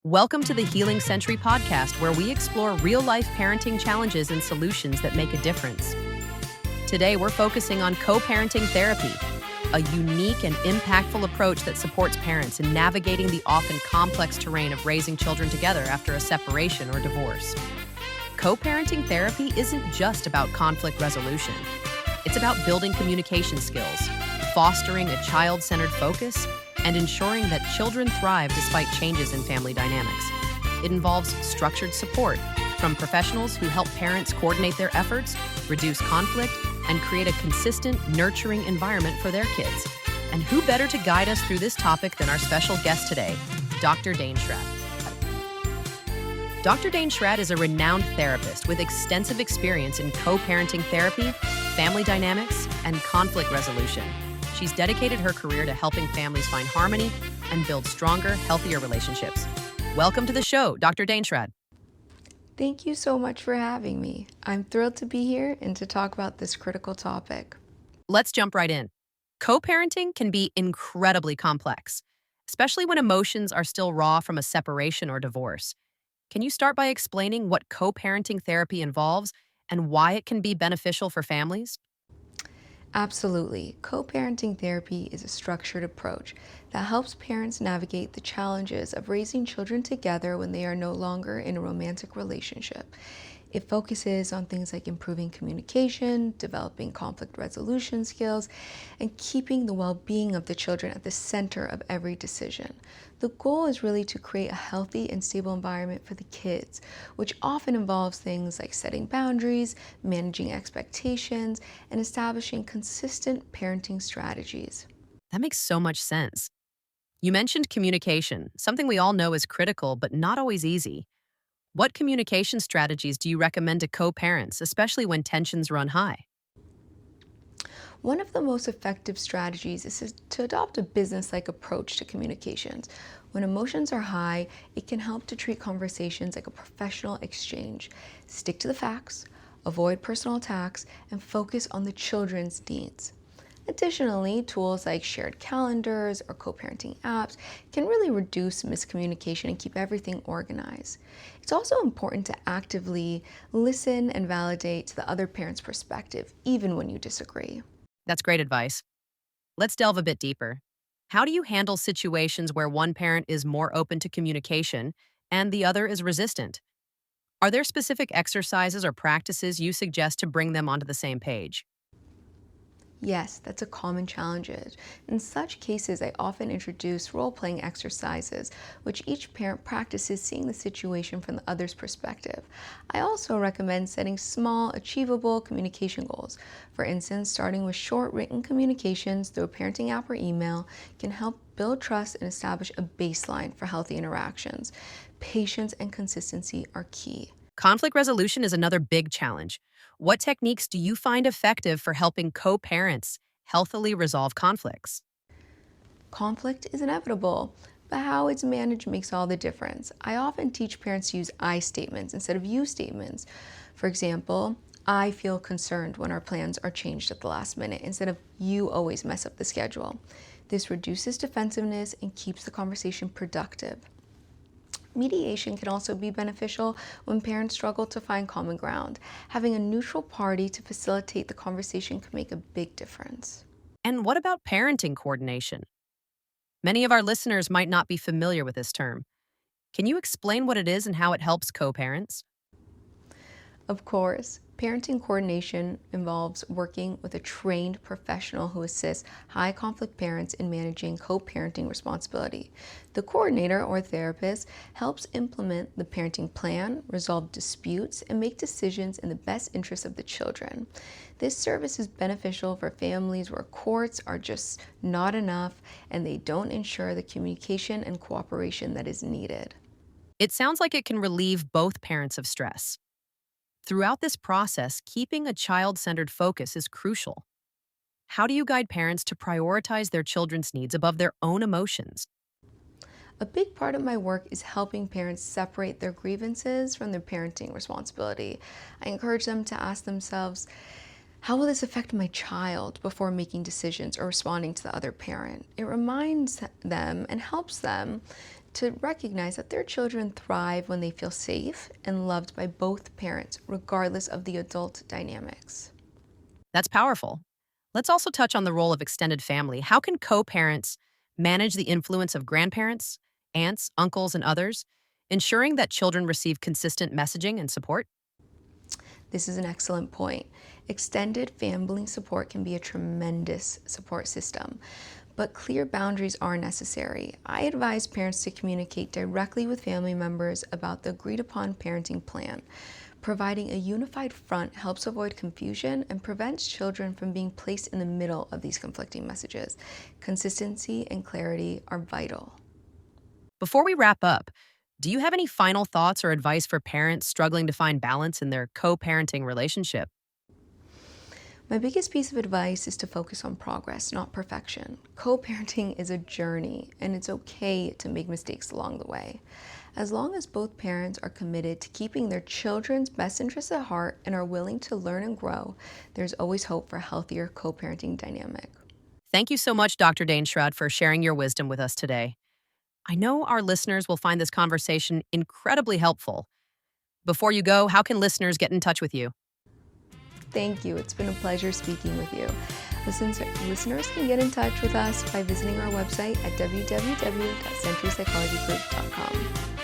Welcome to the Healing Century podcast, where we explore real-life parenting challenges and solutions that make a difference. Today, we're focusing on co-parenting therapy, a unique and impactful approach that supports parents in navigating the often complex terrain of raising children together after a separation or divorce. Co-parenting therapy isn't just about conflict resolution. It's about building communication skills, fostering a child-centered focus, and ensuring that children thrive despite changes in family dynamics. It involves structured support from professionals who help parents coordinate their efforts, reduce conflict, and create a consistent, nurturing environment for their kids. And who better to guide us through this topic than our special guest today, Dr. Daneshrad. Dr. Daneshrad is a renowned therapist with extensive experience in co-parenting therapy, family dynamics, and conflict resolution. She's dedicated her career to helping families find harmony and build stronger, healthier relationships. Welcome to the show, Dr. Daneshrad. Thank you so much for having me. I'm thrilled to be here and to talk about this critical topic. Let's jump right in. Co-parenting can be incredibly complex, especially when emotions are still raw from a separation or divorce. Can you start by explaining what co-parenting therapy involves and why it can be beneficial for families? Absolutely. Co-parenting therapy is a structured approach that helps parents navigate the challenges of raising children together when they are no longer in a romantic relationship. It focuses on things like improving communication, developing conflict resolution skills, and keeping the well-being of the children at the center of every decision. The goal is really to create a healthy and stable environment for the kids, which often involves things like setting boundaries, managing expectations, and establishing consistent parenting strategies. That makes so much sense. You mentioned communication, something we all know is critical but not always easy. What communication strategies do you recommend to co-parents, especially when tensions run high? One of the most effective strategies is to adopt a business-like approach to communications. When emotions are high, it can help to treat conversations like a professional exchange. Stick to the facts, avoid personal attacks, and focus on the children's needs. Additionally, tools like shared calendars or co-parenting apps can really reduce miscommunication and keep everything organized. It's also important to actively listen and validate the other parent's perspective, even when you disagree. That's great advice. Let's delve a bit deeper. How do you handle situations where one parent is more open to communication and the other is resistant? Are there specific exercises or practices you suggest to bring them onto the same page? Yes, that's a common challenge. In such cases, I often introduce role-playing exercises, which each parent practices seeing the situation from the other's perspective. I also recommend setting small, achievable communication goals. For instance, starting with short written communications through a parenting app or email can help build trust and establish a baseline for healthy interactions. Patience and consistency are key. Conflict resolution is another big challenge. What techniques do you find effective for helping co-parents healthily resolve conflicts? Conflict is inevitable, but how it's managed makes all the difference. I often teach parents to use I statements instead of you statements. For example, I feel concerned when our plans are changed at the last minute instead of you always mess up the schedule. This reduces defensiveness and keeps the conversation productive. Mediation can also be beneficial when parents struggle to find common ground. Having a neutral party to facilitate the conversation can make a big difference. And what about parenting coordination? Many of our listeners might not be familiar with this term. Can you explain what it is and how it helps co-parents? Of course, parenting coordination involves working with a trained professional who assists high conflict parents in managing co-parenting responsibility. The coordinator or therapist helps implement the parenting plan, resolve disputes, and make decisions in the best interest of the children. This service is beneficial for families where courts are just not enough and they don't ensure the communication and cooperation that is needed. It sounds like it can relieve both parents of stress. Throughout this process, keeping a child-centered focus is crucial. How do you guide parents to prioritize their children's needs above their own emotions? A big part of my work is helping parents separate their grievances from their parenting responsibility. I encourage them to ask themselves, how will this affect my child before making decisions or responding to the other parent? It reminds them and helps them to recognize that their children thrive when they feel safe and loved by both parents, regardless of the adult dynamics. That's powerful. Let's also touch on the role of extended family. How can co-parents manage the influence of grandparents, aunts, uncles, and others, ensuring that children receive consistent messaging and support? This is an excellent point. Extended family support can be a tremendous support system, but clear boundaries are necessary. I advise parents to communicate directly with family members about the agreed upon parenting plan. Providing a unified front helps avoid confusion and prevents children from being placed in the middle of these conflicting messages. Consistency and clarity are vital. Before we wrap up, do you have any final thoughts or advice for parents struggling to find balance in their co-parenting relationship? My biggest piece of advice is to focus on progress, not perfection. Co-parenting is a journey, and it's okay to make mistakes along the way. As long as both parents are committed to keeping their children's best interests at heart and are willing to learn and grow, there's always hope for a healthier co-parenting dynamic. Thank you so much, Dr. Daneshrad, for sharing your wisdom with us today. I know our listeners will find this conversation incredibly helpful. Before you go, how can listeners get in touch with you? Thank you. It's been a pleasure speaking with you. Listeners can get in touch with us by visiting our website at www.centurypsychologygroup.com.